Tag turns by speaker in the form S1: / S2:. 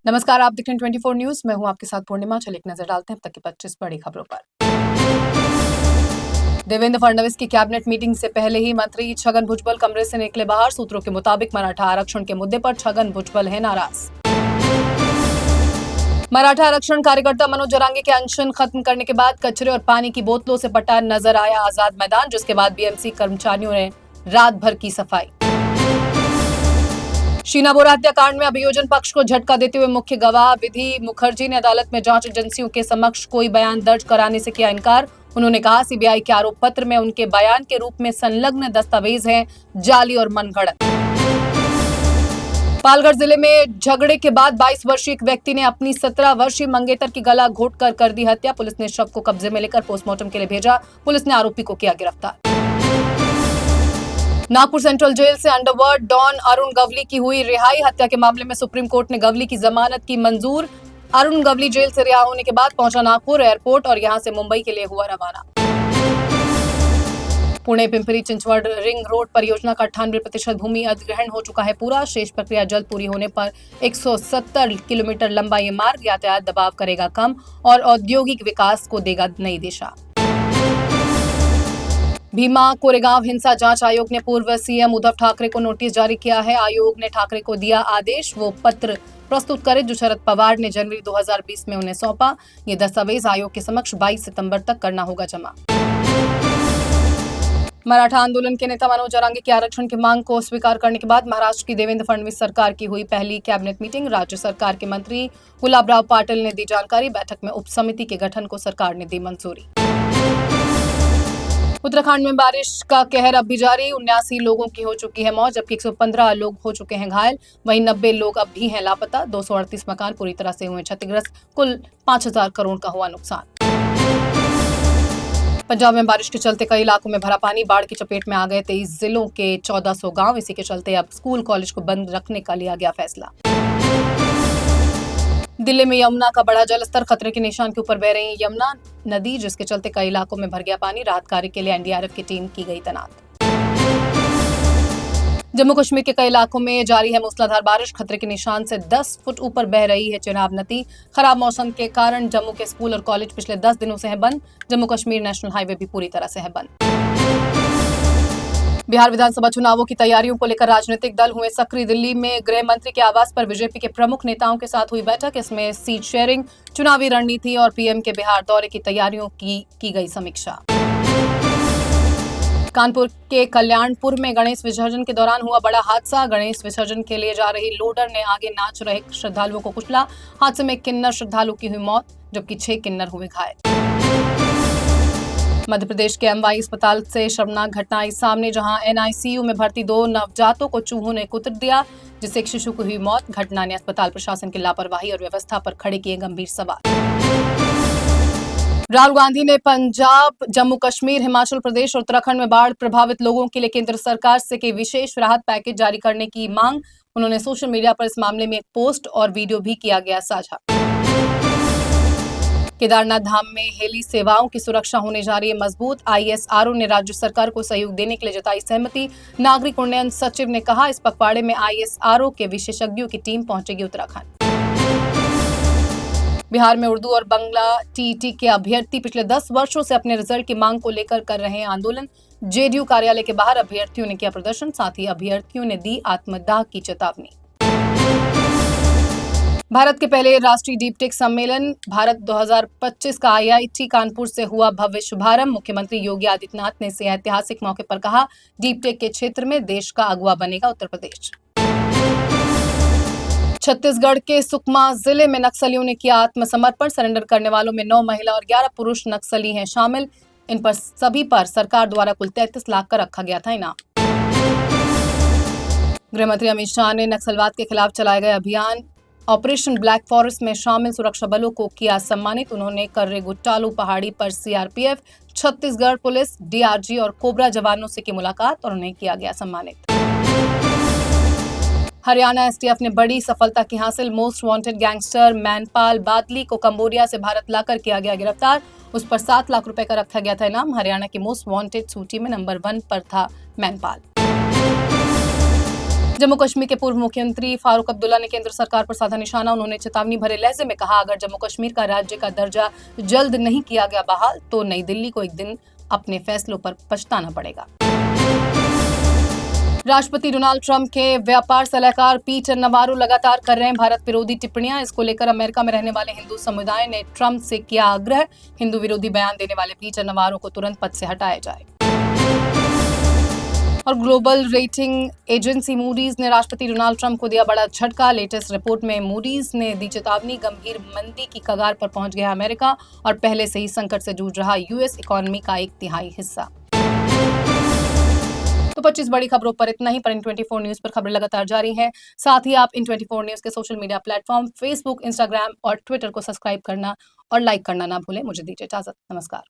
S1: नमस्कार, आप देख रहे हैं 24 न्यूज। मैं हूं आपके साथ पूर्णिमा। चलिए एक नजर डालते हैं अब तक की 25 बड़ी खबरों पर। देवेंद्र फडणवीस की कैबिनेट मीटिंग से पहले ही मंत्री छगन भुजबल कमरे से निकले बाहर। सूत्रों के मुताबिक मराठा आरक्षण के मुद्दे पर छगन भुजबल है नाराज। मराठा आरक्षण कार्यकर्ता मनोज जरांगे के अनशन खत्म करने के बाद कचरे और पानी की बोतलों से पटा नजर आया आजाद मैदान, जिसके बाद बीएमसी कर्मचारियों ने रात भर की सफाई। शीना बोरा हत्याकांड में अभियोजन पक्ष को झटका देते हुए मुख्य गवाह विधि मुखर्जी ने अदालत में जांच एजेंसियों के समक्ष कोई बयान दर्ज कराने से किया इनकार। उन्होंने कहा सीबीआई के आरोप पत्र में उनके बयान के रूप में संलग्न दस्तावेज हैं जाली और मनगढ़ंत। पालघर जिले में झगड़े के बाद 22 वर्षीय एक व्यक्ति ने अपनी 17 वर्षीय मंगेतर की गला घोंटकर कर दी हत्या। पुलिस ने शव को कब्जे में लेकर पोस्टमार्टम के लिए भेजा। पुलिस ने आरोपी को किया गिरफ्तार। नागपुर सेंट्रल जेल से अंडरवर्ल्ड डॉन अरुण गवली की हुई रिहाई। हत्या के मामले में सुप्रीम कोर्ट ने गवली की जमानत की मंजूर। अरुण गवली जेल से रिहा होने के बाद पहुंचा नागपुर एयरपोर्ट और यहां से मुंबई के लिए हुआ रवाना। पुणे पिंपरी चिंचवड रिंग रोड परियोजना का 98% भूमि अधिग्रहण हो चुका है पूरा। शेष प्रक्रिया जल्द पूरी होने पर 170 किलोमीटर लंबा ये मार्ग यातायात दबाव करेगा कम और औद्योगिक विकास को देगा नई दिशा। भीमा कोरेगांव हिंसा जांच आयोग ने पूर्व सीएम उद्धव ठाकरे को नोटिस जारी किया है। आयोग ने ठाकरे को दिया आदेश वो पत्र प्रस्तुत करें जो शरद पवार ने जनवरी 2020 में उन्हें सौंपा। ये दस्तावेज आयोग के समक्ष 22 सितंबर तक करना होगा जमा। मराठा आंदोलन के नेता मनोज जरांगे की आरक्षण की मांग को स्वीकार करने के बाद महाराष्ट्र की देवेंद्र फडणवीस सरकार की हुई पहली कैबिनेट मीटिंग। राज्य सरकार के मंत्री गुलाबराव पाटिल ने दी जानकारी। बैठक में उप समिति के गठन को सरकार ने दी मंजूरी। उत्तराखंड में बारिश का कहर अब भी जारी। 79 लोगों की हो चुकी है मौत, जबकि 115 लोग हो चुके हैं घायल। वहीं 90 लोग अब भी हैं लापता। 238 मकान पूरी तरह से हुए क्षतिग्रस्त। कुल 5000 करोड़ का हुआ नुकसान। पंजाब में बारिश के चलते कई इलाकों में भरा पानी। बाढ़ की चपेट में आ गए 23 जिलों के 1400 गांव। इसी के चलते अब स्कूल कॉलेज को बंद रखने का लिया गया फैसला। दिल्ली में यमुना का बढ़ा जलस्तर। खतरे के निशान के ऊपर बह रही यमुना नदी, जिसके चलते कई इलाकों में भर गया पानी। राहत कार्य के लिए एनडीआरएफ की टीम की गई तैनात। जम्मू कश्मीर के कई इलाकों में जारी है मूसलाधार बारिश। खतरे के निशान से 10 फुट ऊपर बह रही है चिनाब नदी। खराब मौसम के कारण जम्मू के स्कूल और कॉलेज पिछले 10 दिनों से है बंद। जम्मू कश्मीर नेशनल हाईवे भी पूरी तरह से है बंद। बिहार विधानसभा चुनावों की तैयारियों को लेकर राजनीतिक दल हुए सक्रिय। दिल्ली में गृह मंत्री के आवास पर बीजेपी के प्रमुख नेताओं के साथ हुई बैठक। इसमें सीट शेयरिंग, चुनावी रणनीति और पीएम के बिहार दौरे की तैयारियों की गई समीक्षा। कानपुर के कल्याणपुर में गणेश विसर्जन के दौरान हुआ बड़ा हादसा। गणेश विसर्जन के लिए जा रही लोडर ने आगे नाच रहे श्रद्धालुओं को कुचला। हादसे में एक किन्नर श्रद्धालु की हुई मौत, जबकि 6 किन्नर हुए घायल। मध्य प्रदेश के एमवाई अस्पताल से शर्मनाक घटना आई सामने, जहां एनआईसीयू में भर्ती 2 नवजातों को चूहों ने कुतर दिया, जिससे एक शिशु को हुई मौत। घटना ने अस्पताल प्रशासन की लापरवाही और व्यवस्था पर खड़े किए गंभीर सवाल। राहुल गांधी ने पंजाब, जम्मू कश्मीर, हिमाचल प्रदेश और उत्तराखंड में बाढ़ प्रभावित लोगों के लिए केंद्र सरकार से के विशेष राहत पैकेज जारी करने की मांग। उन्होंने सोशल मीडिया पर इस मामले में एक पोस्ट और वीडियो भी किया गया साझा। केदारनाथ धाम में हेली सेवाओं की सुरक्षा होने जा रही है मजबूत। आईएसआरओ ने राज्य सरकार को सहयोग देने के लिए जताई सहमति। नागरिक उन्नयन सचिव ने कहा इस पखवाड़े में आईएसआरओ के विशेषज्ञों की टीम पहुंचेगी उत्तराखंड। बिहार में उर्दू और बांग्ला टीईटी के अभ्यर्थी पिछले 10 वर्षों से अपने रिजल्ट की मांग को लेकर कर रहे हैं आंदोलन। जेडीयू कार्यालय के बाहर अभ्यर्थियों ने किया प्रदर्शन। साथ ही अभ्यर्थियों ने दी आत्मदाह की चेतावनी। भारत के पहले राष्ट्रीय डीप टेक सम्मेलन भारत 2025 का आईआईटी कानपुर से हुआ भव्य शुभारंभ। मुख्यमंत्री योगी आदित्यनाथ ने इस ऐतिहासिक मौके पर कहा डीप टेक के क्षेत्र में देश का अगुवा बनेगा उत्तर प्रदेश। छत्तीसगढ़ के सुकमा जिले में नक्सलियों ने किया आत्मसमर्पण। सरेंडर करने वालों में 9 महिला और 11 पुरुष नक्सली हैं शामिल। इन पर सभी पर सरकार द्वारा कुल 33 लाख का रखा गया था इनाम। गृहमंत्री अमित शाह ने नक्सलवाद के खिलाफ चलाए गए अभियान ऑपरेशन ब्लैक फॉरेस्ट में शामिल सुरक्षा बलों को किया सम्मानित। उन्होंने कर्रे गुट्टालू पहाड़ी पर सीआरपीएफ, छत्तीसगढ़ पुलिस, डीआरजी और कोबरा जवानों से की मुलाकात और उन्हें किया गया सम्मानित। हरियाणा एसटीएफ ने बड़ी सफलता की हासिल। मोस्ट वांटेड गैंगस्टर मैनपाल बादली को कंबोडिया से भारत लाकर किया गया गिरफ्तार। उस पर 7 लाख रुपए का रखा गया था इनाम। हरियाणा की मोस्ट वांटेड सूची में नंबर 1 पर था मैनपाल। जम्मू कश्मीर के पूर्व मुख्यमंत्री फारूक अब्दुल्ला ने केंद्र सरकार पर साधा निशाना। उन्होंने चेतावनी भरे लहजे में कहा, अगर जम्मू कश्मीर का राज्य का दर्जा जल्द नहीं किया गया बहाल तो नई दिल्ली को एक दिन अपने फैसलों पर पछताना पड़ेगा। राष्ट्रपति डोनाल्ड ट्रंप के व्यापार सलाहकार पीटर नवारो लगातार कर रहे हैं भारत विरोधी टिप्पणियां। इसको लेकर अमेरिका में रहने वाले हिंदू समुदाय ने ट्रंप से किया आग्रह, हिंदू विरोधी बयान देने वाले पीटर नवारो को तुरंत पद से हटाया जाए। और ग्लोबल रेटिंग एजेंसी मूडीज ने राष्ट्रपति डोनाल्ड ट्रंप को दिया बड़ा झटका। लेटेस्ट रिपोर्ट में मूडीज ने दी चेतावनी, गंभीर मंदी की कगार पर पहुंच गया अमेरिका और पहले से ही संकट से जूझ रहा यूएस इकोनॉमी का 1/3 हिस्सा। तो 25 बड़ी खबरों पर इतना ही। पर इन 24 न्यूज पर खबरें लगातार जारी हैं। साथ ही आप इन 24 न्यूज के social media platform Facebook, Instagram और ट्विटर को सब्सक्राइब करना और लाइक करना ना भूलें। मुझे दीजिए इजाजत। नमस्कार।